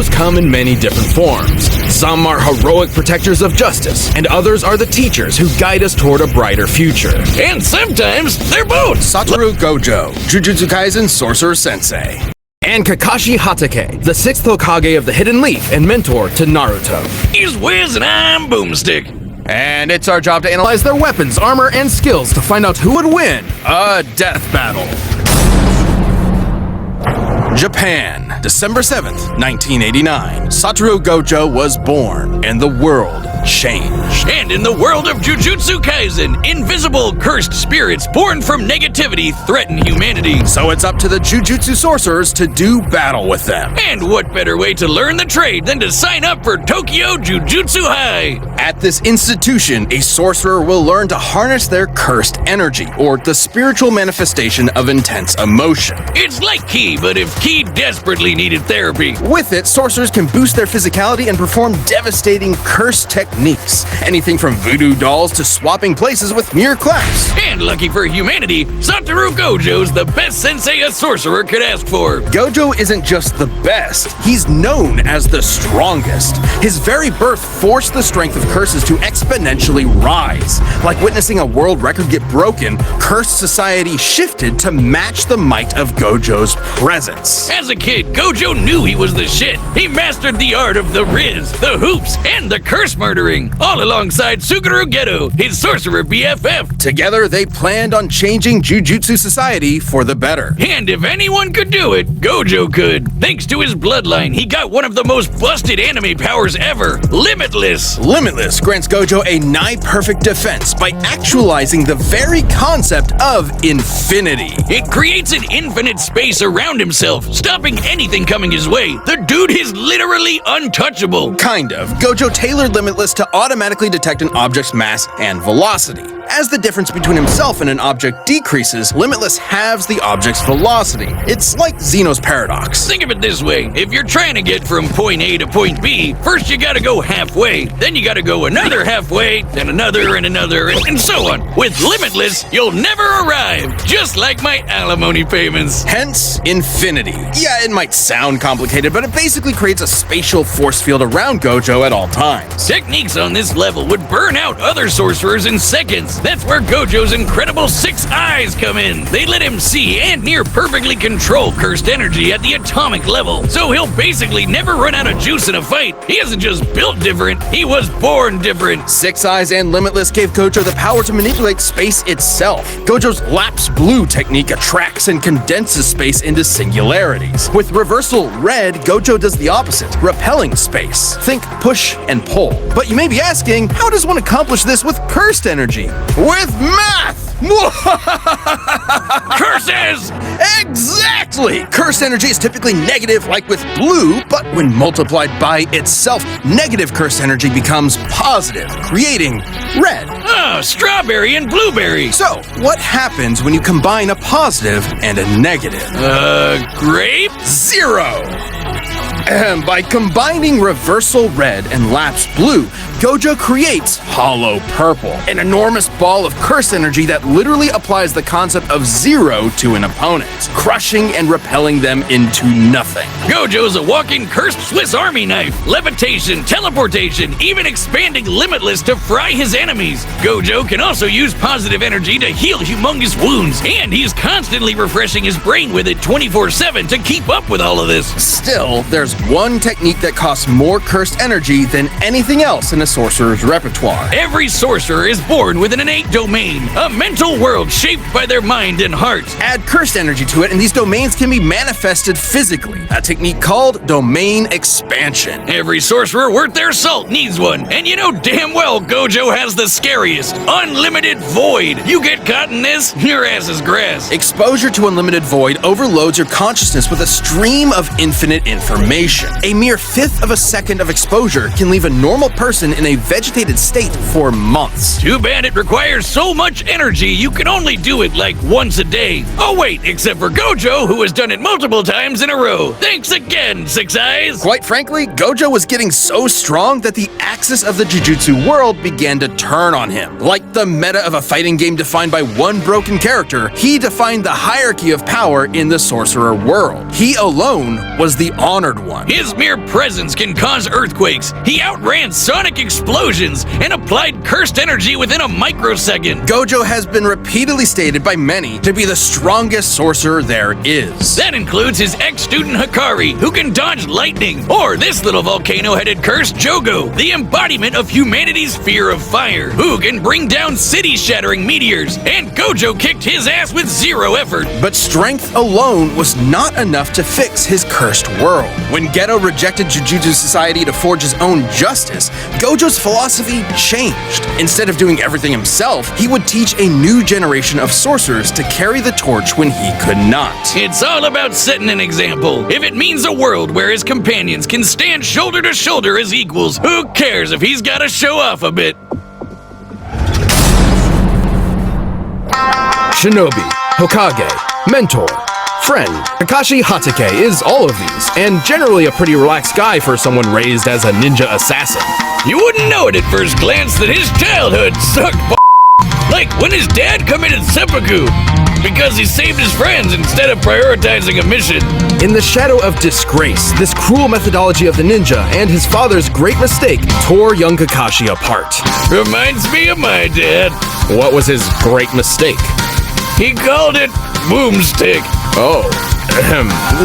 Heroes come in many different forms. Some are heroic protectors of justice, and others are the teachers who guide us toward a brighter future. And sometimes they're both. Satoru Gojo, Jujutsu Kaisen Sorcerer Sensei. And Kakashi Hatake, the 6th Hokage of the Hidden Leaf and mentor to Naruto. He's Wiz and I'm Boomstick. And it's our job to Analyze their weapons, armor, and skills to find out who would win a death battle. Japan, December 7th, 1989. Satoru Gojo was born, and the world changed. And in the world of Jujutsu Kaisen, invisible, cursed spirits born from negativity threaten humanity. So it's up to the Jujutsu sorcerers to do battle with them. And what better way to learn the trade than to sign up for Tokyo Jujutsu High? At this institution, a sorcerer will learn to harness their cursed energy, or the spiritual manifestation of intense emotion. It's like Ki, but if Ki desperately needed therapy. With it, sorcerers can boost their physicality and perform devastating curse techniques. Anything from voodoo dolls to swapping places with mere claps. And lucky for humanity, Satoru Gojo's the best sensei a sorcerer could ask for. Gojo isn't just the best, he's known as the strongest. His very birth forced the strength of curses to exponentially rise. Like witnessing a world record get broken, cursed society shifted to match the might of Gojo's presence. As a kid, Gojo knew he was the shit. He mastered the art of the Riz, the hoops, and the curse murdering, all alongside Suguru Geto, his sorcerer BFF. Together, they planned on changing Jujutsu society for the better. And if anyone could do it, Gojo could. Thanks to his bloodline, he got one of the most busted anime powers ever, Limitless. Limitless grants Gojo a nigh-perfect defense by actualizing the very concept of infinity. It creates an infinite space around himself, stopping anything coming his way. The dude is literally untouchable. Kind of. Gojo tailored Limitless to automatically detect an object's mass and velocity. As the difference between himself and an object decreases, Limitless halves the object's velocity. It's like Zeno's paradox. Think of it this way. If you're trying to get from point A to point B, first you gotta go halfway, then you gotta go another halfway, then another and another, and so on. With Limitless, you'll never arrive, just like my alimony payments. Hence, infinity. Yeah, it might sound complicated, but it basically creates a spatial force field around Gojo at all times. Techniques on this level would burn out other sorcerers in seconds. That's where Gojo's incredible 6 eyes come in. They let him see and near perfectly control cursed energy at the atomic level. So he'll basically never run out of juice in a fight. He isn't just built different, he was born different. 6 Eyes and Limitless gave Gojo the power to manipulate space itself. Gojo's Lapse Blue technique attracts and condenses space into singularities. With Reversal Red, Gojo does the opposite, repelling space. Think push and pull. But you may be asking, how does one accomplish this with cursed energy? With math! Curses! Exactly! Cursed energy is typically negative, like with blue, but when multiplied by itself, negative cursed energy becomes positive, creating red. Oh, strawberry and blueberry. So, what happens when you combine a positive and a negative? Grape? 0! By combining Reversal Red and Lapse Blue, Gojo creates Hollow Purple, an enormous ball of curse energy that literally applies the concept of 0 to an opponent, crushing and repelling them into nothing. Gojo's a walking cursed Swiss Army knife. Levitation, teleportation, even expanding Limitless to fry his enemies. Gojo can also use positive energy to heal humongous wounds, and he's constantly refreshing his brain with it 24/7 to keep up with all of this. Still, there's one technique that costs more cursed energy than anything else in a sorcerer's repertoire. Every sorcerer is born with an innate domain, a mental world shaped by their mind and heart. Add cursed energy to it, and these domains can be manifested physically, a technique called domain expansion. Every sorcerer worth their salt needs one, and you know damn well Gojo has the scariest, unlimited void. You get caught in this, your ass is grass. Exposure to unlimited void overloads your consciousness with a stream of infinite information. A mere 1/5 of a second of exposure can leave a normal person in a vegetated state for months. Too bad it requires so much energy you can only do it like once a day. Oh wait, except for Gojo, who has done it multiple times in a row. Thanks again, 6 Eyes! Quite frankly, Gojo was getting so strong that the axis of the Jujutsu world began to turn on him. Like the meta of a fighting game defined by one broken character, he defined the hierarchy of power in the sorcerer world. He alone was the honored one. His mere presence can cause earthquakes. He outran sonic explosions and applied cursed energy within a microsecond. Gojo has been repeatedly stated by many to be the strongest sorcerer there is. That includes his ex-student Hikari, who can dodge lightning, or this little volcano-headed curse Jogo, the embodiment of humanity's fear of fire, who can bring down city-shattering meteors, and Gojo kicked his ass with zero effort. But strength alone was not enough to fix his cursed world. When Geto rejected Jujutsu Society to forge his own justice, Gojo's philosophy changed. Instead of doing everything himself, he would teach a new generation of sorcerers to carry the torch when he could not. It's all about setting an example. If it means a world where his companions can stand shoulder to shoulder as equals, who cares if he's gotta show off a bit? Shinobi, Hokage, mentor, friend. Kakashi Hatake is all of these, and generally a pretty relaxed guy for someone raised as a ninja assassin. You wouldn't know it at first glance that his childhood sucked like when his dad committed seppuku because he saved his friends instead of prioritizing a mission. In the shadow of disgrace, this cruel methodology of the ninja and his father's great mistake tore young Kakashi apart. Reminds me of my dad. What was his great mistake? He called it boomstick. Oh.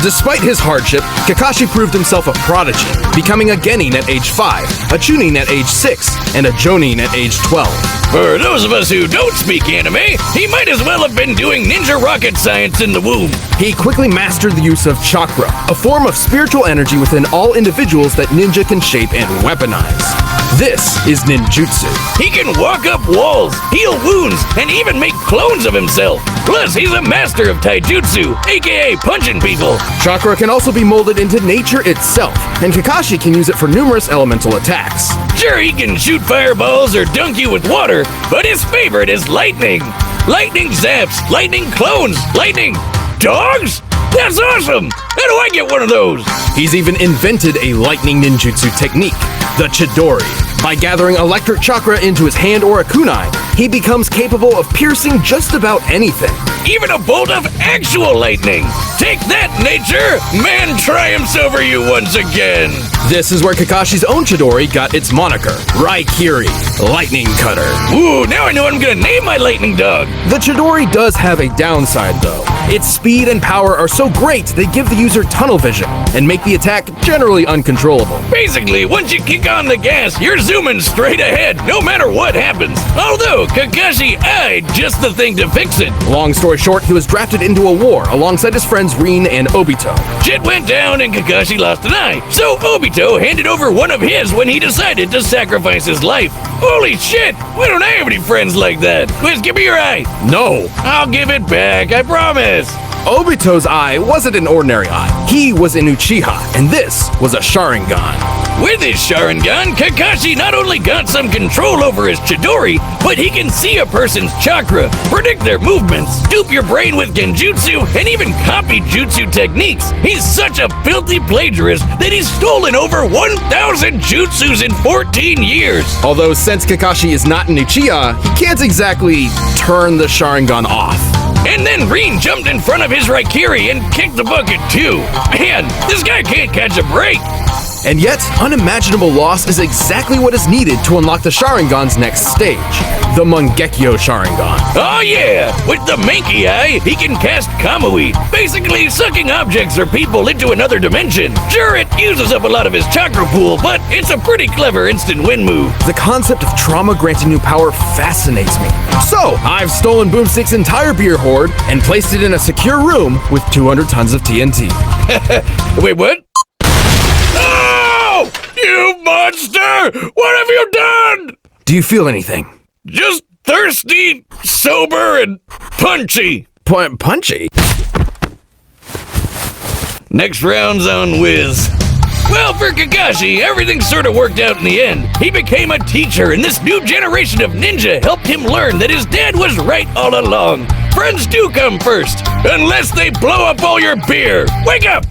Despite his hardship, Kakashi proved himself a prodigy, becoming a genin at age 5, a chunin at age 6, and a jonin at age 12. For those of us who don't speak anime, he might as well have been doing ninja rocket science in the womb. He quickly mastered the use of chakra, a form of spiritual energy within all individuals that ninja can shape and weaponize. This is ninjutsu. He can walk up walls, heal wounds, and even make clones of himself. Plus, he's a master of taijutsu, aka punching people. Chakra can also be molded into nature itself, and Kakashi can use it for numerous elemental attacks. Sure, he can shoot fireballs or dunk you with water, but his favorite is lightning. Lightning zaps, lightning clones, lightning dogs? That's awesome! How do I get one of those? He's even invented a lightning ninjutsu technique, the Chidori. By gathering electric chakra into his hand or a kunai, he becomes capable of piercing just about anything. Even a bolt of actual lightning! Take that, nature! Man triumphs over you once again! This is where Kakashi's own Chidori got its moniker, Raikiri, Lightning Cutter. Ooh, now I know what I'm gonna name my lightning dog! The Chidori does have a downside though. Its speed and power are so great they give the user tunnel vision and make the attack generally uncontrollable. Basically, once you kick on the gas, you're zooming straight ahead, no matter what happens. Although, Kakashi eyed just the thing to fix it. Long story short, he was drafted into a war alongside his friends Rin and Obito. Shit went down and Kakashi lost an eye, so Obito handed over one of his when he decided to sacrifice his life. Holy shit, why don't I have any friends like that? Quiz, give me your eye. No! I'll give it back, I promise. Obito's eye wasn't an ordinary eye. He was an Uchiha, and this was a Sharingan. With his Sharingan, Kakashi not only got some control over his Chidori, but he can see a person's chakra, predict their movements, dupe your brain with genjutsu, and even copy jutsu techniques. He's such a filthy plagiarist that he's stolen over 1,000 jutsus in 14 years. Although since Kakashi is not an Uchiha, he can't exactly turn the Sharingan off. And then Rin jumped in front of his Raikiri and kicked the bucket too. Man, this guy can't catch a break. And yet, unimaginable loss is exactly what is needed to unlock the Sharingan's next stage, the Mangekyo Sharingan. Oh yeah! With the Mankey Eye, he can cast Kamui, basically sucking objects or people into another dimension. Sure, it uses up a lot of his chakra pool, but it's a pretty clever instant win move. The concept of trauma granting new power fascinates me. So, I've stolen Boomstick's entire beer hoard and placed it in a secure room with 200 tons of TNT. Wait, what? You monster! What have you done? Do you feel anything? Just thirsty, sober, and punchy. Punchy? Next round's on Wiz. Well, for Kakashi, everything sort of worked out in the end. He became a teacher, and this new generation of ninja helped him learn that his dad was right all along. Friends do come first, unless they blow up all your beer. Wake up!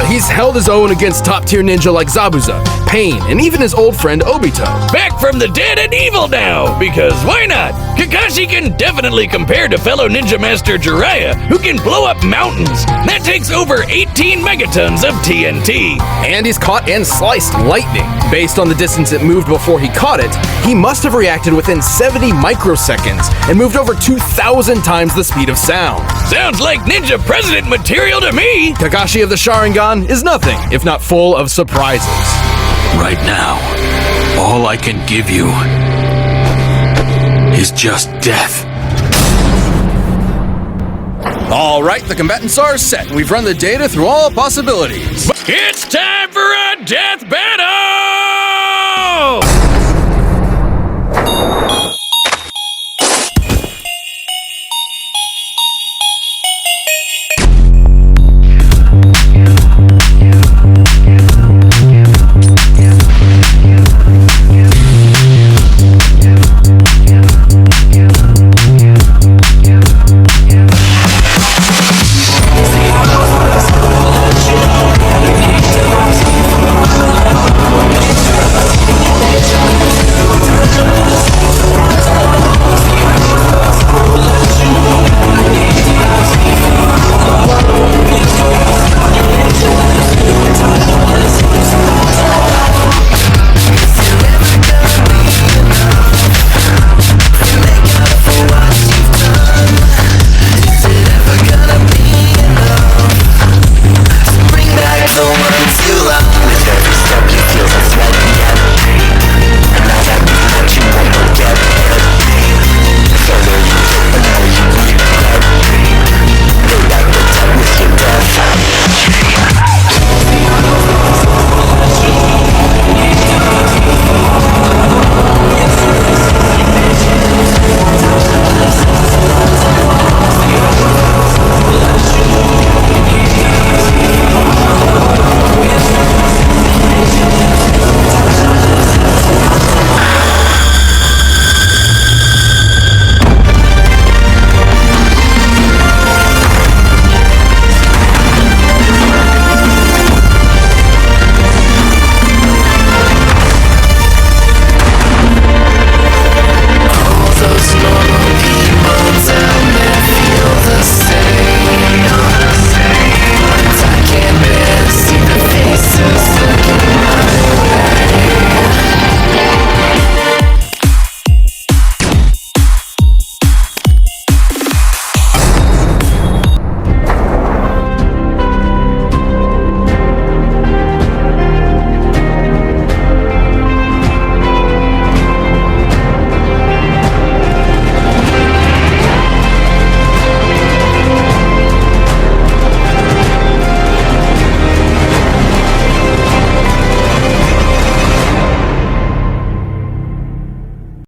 He's held his own against top-tier ninja like Zabuza, Pain, and even his old friend Obito. Back from the dead and evil now, because why not? Kakashi can definitely compare to fellow ninja master Jiraiya, who can blow up mountains. That takes over 18 megatons of TNT. And he's caught and sliced lightning. Based on the distance it moved before he caught it, he must have reacted within 70 microseconds and moved over 2,000 times the speed of sound. Sounds like ninja president material to me. Kakashi of the Sharingan is nothing if not full of surprises. Right now, all I can give you is just death. All right, the combatants are set. We've run the data through all possibilities. It's time for a death battle!